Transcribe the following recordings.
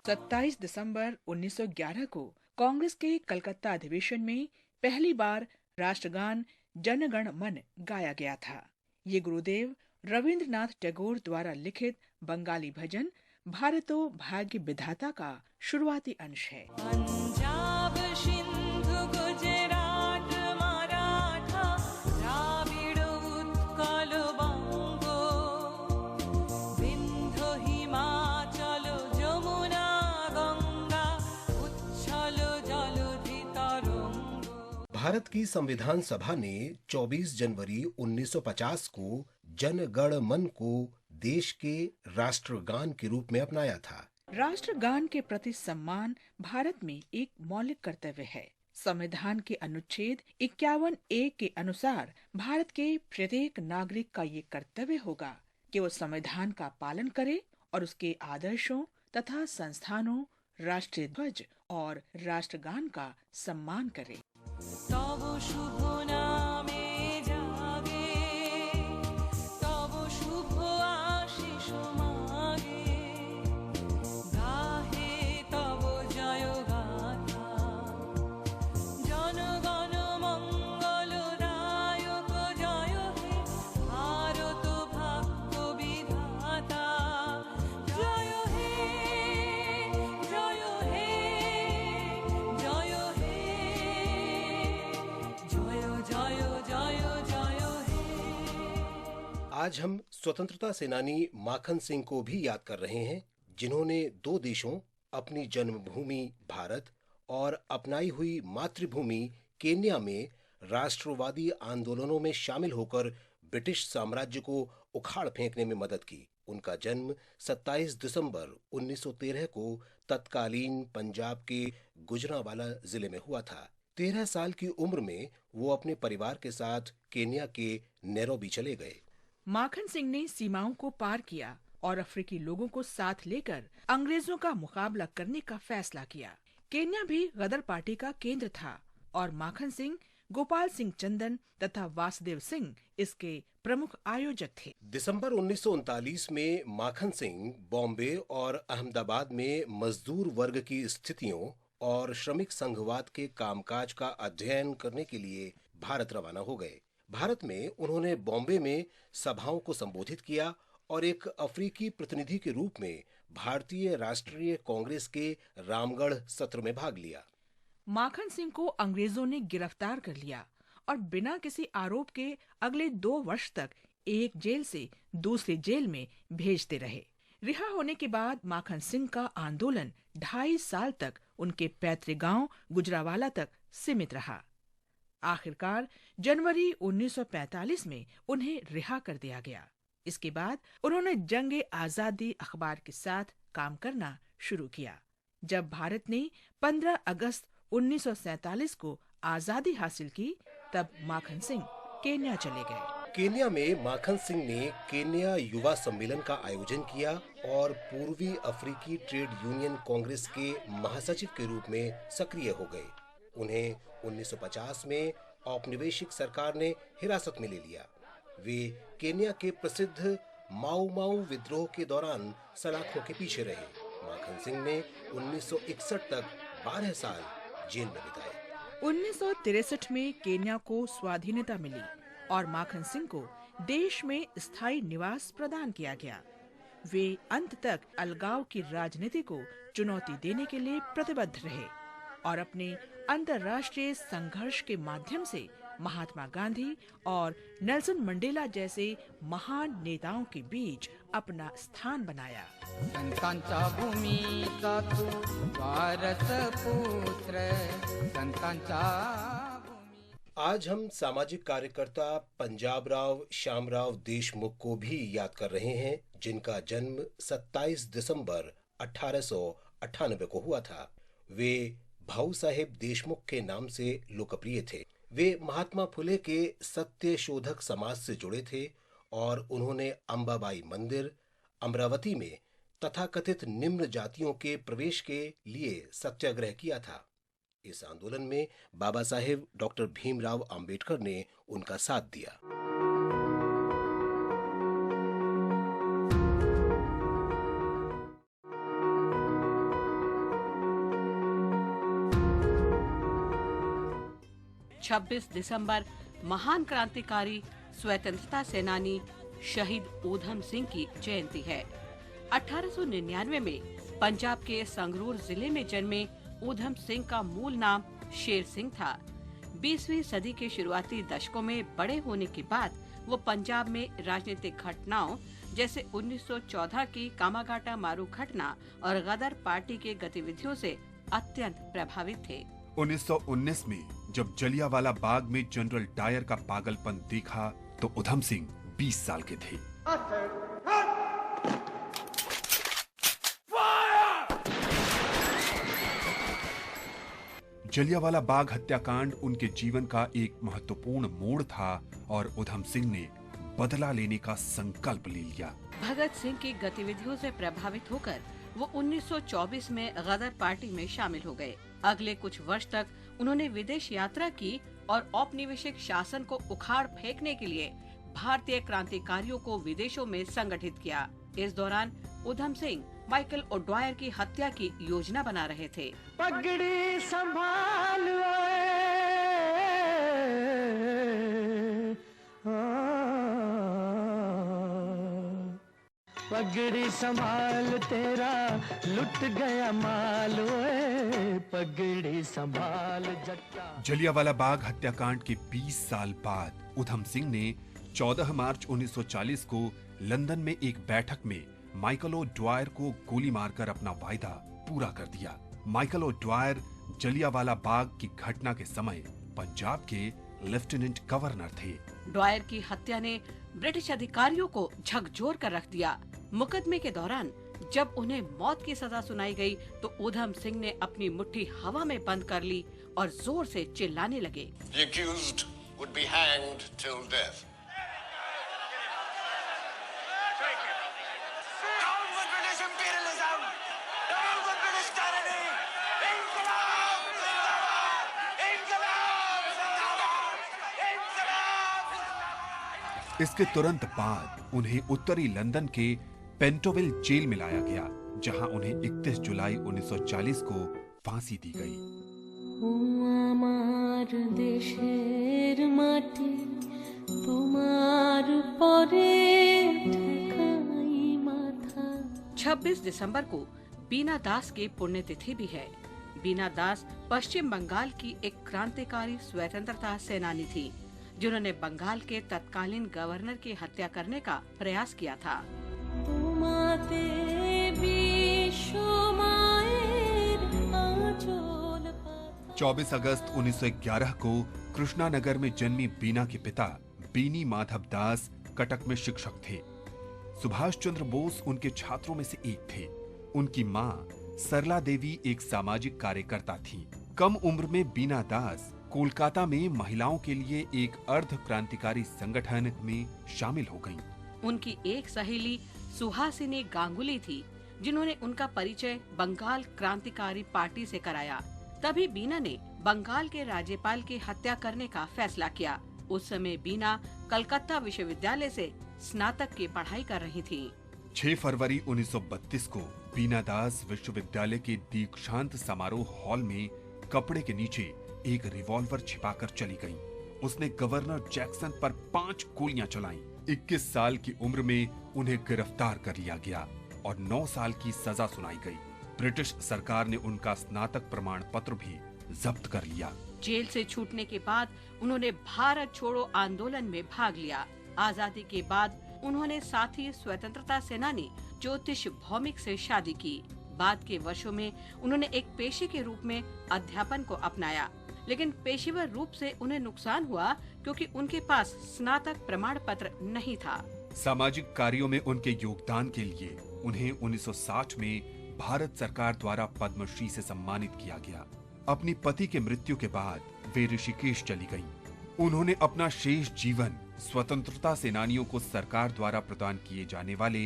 27 दिसंबर 1911 को कांग्रेस के कलकत्ता अधिवेशन में पहली बार राष्ट्रगान जन गण मन गाया गया था। ये गुरुदेव रविंद्रनाथ टैगोर द्वारा लिखित बंगाली भजन भारतो भाग्य विधाता का शुरुआती अंश है। पंजाब सिंधु गुजरात मराठा द्राविड़ उत्कल बंग विंध्य हिमाचल जमुना गंगा उच्छल जलधि तरंग। भारत की संविधान सभा ने 24 जनवरी 1950 को जन गण मन को देश के राष्ट्रगान के रूप में अपनाया था। राष्ट्रगान के प्रति सम्मान भारत में एक मौलिक कर्तव्य है। संविधान के अनुच्छेद 51A के अनुसार भारत के प्रत्येक नागरिक का ये कर्तव्य होगा कि वो संविधान का पालन करे और उसके आदर्शों तथा संस्थानों, राष्ट्रीय ध्वज और राष्ट्रगान का सम्मान करे। तब शुभ नामे जागे, तब शुभ आशीष मागे, गाहे तब जय गाथा, जनगण मंगल दायक जय हे भारत भाग्य विधाता, जय हे जय हे जय हे जय जय जय हे। आज हम स्वतंत्रता सेनानी माखन सिंह को भी याद कर रहे हैं, जिन्होंने दो देशों, अपनी जन्मभूमि भारत और अपनाई हुई मातृभूमि केन्या में राष्ट्रवादी आंदोलनों में शामिल होकर ब्रिटिश साम्राज्य को उखाड़ फेंकने में मदद की। उनका जन्म 27 दिसंबर 1913 को तत्कालीन पंजाब के गुजरांवाला जिले में हुआ था। 13 साल की उम्र में वो अपने परिवार के साथ केन्या के नैरोबी चले गए। माखन सिंह ने सीमाओं को पार किया और अफ्रीकी लोगों को साथ लेकर अंग्रेजों का मुकाबला करने का फैसला किया। केन्या भी गदर पार्टी का केंद्र था और माखन सिंह, गोपाल सिंह चंदन तथा वासुदेव सिंह इसके प्रमुख आयोजक थे। दिसंबर 1939 में माखन सिंह बॉम्बे और अहमदाबाद में मजदूर वर्ग की स्थितियों और श्रमिक संघवाद के कामकाज का अध्ययन करने के लिए भारत रवाना हो गए। भारत में उन्होंने बॉम्बे में सभाओं को संबोधित किया और एक अफ्रीकी प्रतिनिधि के रूप में भारतीय राष्ट्रीय कांग्रेस के रामगढ़ सत्र में भाग लिया। माखन सिंह को अंग्रेजों ने गिरफ्तार कर लिया और बिना किसी आरोप के अगले 2 वर्ष तक एक जेल से दूसरी जेल में भेजते रहे। रिहा होने के बाद माखन सिंह का आंदोलन 2.5 साल तक उनके पैतृक गांव गुजरांवाला तक सीमित रहा। आखिरकार जनवरी 1945 में उन्हें रिहा कर दिया गया। इसके बाद उन्होंने जंगे आजादी अखबार के साथ काम करना शुरू किया। जब भारत ने 15 अगस्त 1947 को आजादी हासिल की, तब माखन सिंह केन्या चले गए। केन्या में माखन सिंह ने केन्या युवा सम्मेलन का आयोजन किया और पूर्वी अफ्रीकी ट्रेड यूनियन कांग्रेस के महासचिव के रूप में सक्रिय हो गए। उन्हें 1950 में औपनिवेशिक सरकार ने हिरासत में ले लिया। वे केन्या के प्रसिद्ध माऊ माऊ विद्रोह के दौरान सलाखों के पीछे रहे। माखन सिंह ने 1961 तक 12 साल जेल में बिताए। 1963 में केन्या को स्वाधीनता मिली और माखन सिंह को देश में स्थायी निवास प्रदान किया गया। वे अंत तक अलगाव की राजनीति को चुनौती देने के लिए प्रतिबद्ध रहे और अपने अंतर्राष्ट्रीय संघर्ष के माध्यम से महात्मा गांधी और नेल्सन मंडेला जैसे महान नेताओं के बीच अपना स्थान बनाया। संतांचा भूमीचा तू वारस पुत्र, संतांचा भूमी। आज हम सामाजिक कार्यकर्ता पंजाब राव श्यामराव देशमुख को भी याद कर रहे हैं, जिनका जन्म 27 दिसंबर 1898 को हुआ था। वे भाऊ साहेब देशमुख के नाम से लोकप्रिय थे। वे महात्मा फुले के सत्य शोधक समाज से जुड़े थे और उन्होंने अंबाबाई मंदिर, अमरावती में तथाकथित निम्न जातियों के प्रवेश के लिए सत्याग्रह किया था। इस आंदोलन में बाबा साहेब डॉक्टर भीमराव अंबेडकर ने उनका साथ दिया। 26 दिसंबर महान क्रांतिकारी स्वतंत्रता सेनानी शहीद ऊधम सिंह की जयंती है। 1899 में पंजाब के संगरूर जिले में जन्मे ऊधम सिंह का मूल नाम शेर सिंह था। 20वीं सदी के शुरुआती दशकों में बड़े होने के बाद वो पंजाब में राजनीतिक घटनाओं जैसे 1914 की कामागाटा मारू घटना और गदर पार्टी के गतिविधियों से अत्यंत प्रभावित थे। 1919 में जब जलियांवाला बाग में जनरल डायर का पागलपन देखा तो ऊधम सिंह 20 साल के थे। जलियांवाला बाग हत्याकांड उनके जीवन का एक महत्वपूर्ण मोड़ था और ऊधम सिंह ने बदला लेने का संकल्प ले लिया। भगत सिंह की गतिविधियों से प्रभावित होकर वो 1924 में गदर पार्टी में शामिल हो गए। अगले कुछ वर्ष तक उन्होंने विदेश यात्रा की और औपनिवेशिक शासन को उखाड़ फेंकने के लिए भारतीय क्रांतिकारियों को विदेशों में संगठित किया। इस दौरान ऊधम सिंह माइकल ओड्वायर की हत्या की योजना बना रहे थे। पगड़ी संभाल पगड़ी संभाल तेरा लुट गया माल पगड़ी संभाल जट्टा। जलियांवाला बाग हत्याकांड के 20 साल बाद ऊधम सिंह ने 14 मार्च 1940 को लंदन में एक बैठक में माइकल ओड्वायर को गोली मारकर अपना वायदा पूरा कर दिया। माइकल ओड्वायर जलियांवाला बाग की घटना के समय पंजाब के लेफ्टिनेंट गवर्नर थे। ड्वायर की हत्या ने ब्रिटिश अधिकारियों को झकझोर कर रख दिया। मुकदमे के दौरान जब उन्हें मौत की सजा सुनाई गई तो ऊधम सिंह ने अपनी मुट्ठी हवा में बंद कर ली और जोर से चिल्लाने लगे। The accused would be hanged till death. Down with British imperialism! Down with British tyranny! Inqilab Zindabad! Inqilab Zindabad! Inqilab Zindabad! इसके तुरंत बाद उन्हें उत्तरी लंदन के पेंटोविल जेल में लाया गया, जहां उन्हें 31 जुलाई 1940 को फांसी दी गई। আমার দেশের মাটি তোমার পরে ঠেকাই মাথা। 26 दिसंबर को बीना दास की पुण्यतिथि भी है। बीना दास पश्चिम बंगाल की एक क्रांतिकारी स्वतंत्रता सेनानी थी, जिन्होंने बंगाल के तत्कालीन गवर्नर की हत्या करने का प्रयास किया था। তোমাতে বিশ্বমায়ের আঁচল পাতা। 24 अगस्त 1911 को कृष्णानगर में जन्मी बीना के पिता बीनी माधव दास कटक में शिक्षक थे। सुभाष चंद्र बोस उनके छात्रों में से एक थे। उनकी मां सरला देवी एक सामाजिक कार्यकर्ता थीं। कम उम्र में बीना दास कोलकाता में महिलाओं के लिए एक अर्ध क्रांतिकारी संगठन में शामिल हो गईं। उनकी एक सहेली सुहासिनी गांगुली थी, जिन्होंने उनका परिचय बंगाल क्रांतिकारी पार्टी से कराया। तभी बीना ने बंगाल के राज्यपाल की हत्या करने का फैसला किया। उस समय बीना कलकत्ता विश्वविद्यालय से स्नातक की पढ़ाई कर रही थी। 6 फरवरी 1932 को बीना दास विश्वविद्यालय के दीक्षांत समारोह हॉल में कपड़े के नीचे एक रिवॉल्वर छिपाकर चली गईं। उसने गवर्नर जैक्सन पर 5 गोलियां चलाईं। 21 साल की उम्र में उन्हें गिरफ्तार कर लिया गया और 9 साल की सजा सुनाई गई। ब्रिटिश सरकार ने उनका स्नातक प्रमाण पत्र भी जब्त कर लिया। जेल से छूटने के बाद उन्होंने भारत छोड़ो आंदोलन में भाग लिया। आजादी के बाद उन्होंने साथी स्वतंत्रता सेनानी ज्योतिष भौमिक से शादी की। बाद के वर्षों में उन्होंने एक पेशे के रूप में अध्यापन को अपनाया, लेकिन पेशेवर रूप से उन्हें नुकसान हुआ क्योंकि उनके पास स्नातक प्रमाण पत्र नहीं था। सामाजिक कार्यों में उनके योगदान के लिए उन्हें 1960 में भारत सरकार द्वारा पद्मश्री से सम्मानित किया गया। अपनी पति के मृत्यु के बाद वे ऋषिकेश चली गईं। उन्होंने अपना शेष जीवन स्वतंत्रता सेनानियों को सरकार द्वारा प्रदान किए जाने वाले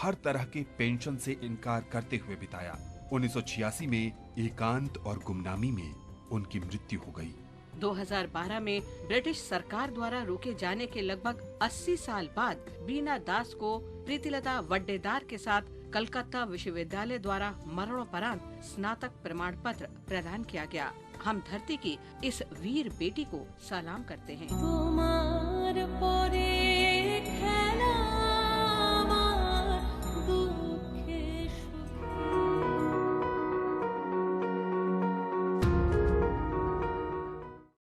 हर तरह के पेंशन से इनकार करते हुए बिताया। 1986 में एकांत और गुमनामी में उनकी मृत्यु हो गई। 2012 में ब्रिटिश सरकार द्वारा रोके जाने के लगभग 80 साल बाद बीना दास को प्रीतिलता वड्डेदार के साथ कलकत्ता विश्वविद्यालय द्वारा मरणोपरांत स्नातक प्रमाण पत्र प्रदान किया गया। हम धरती की इस वीर बेटी को सलाम करते हैं। তোমার পরে খেলা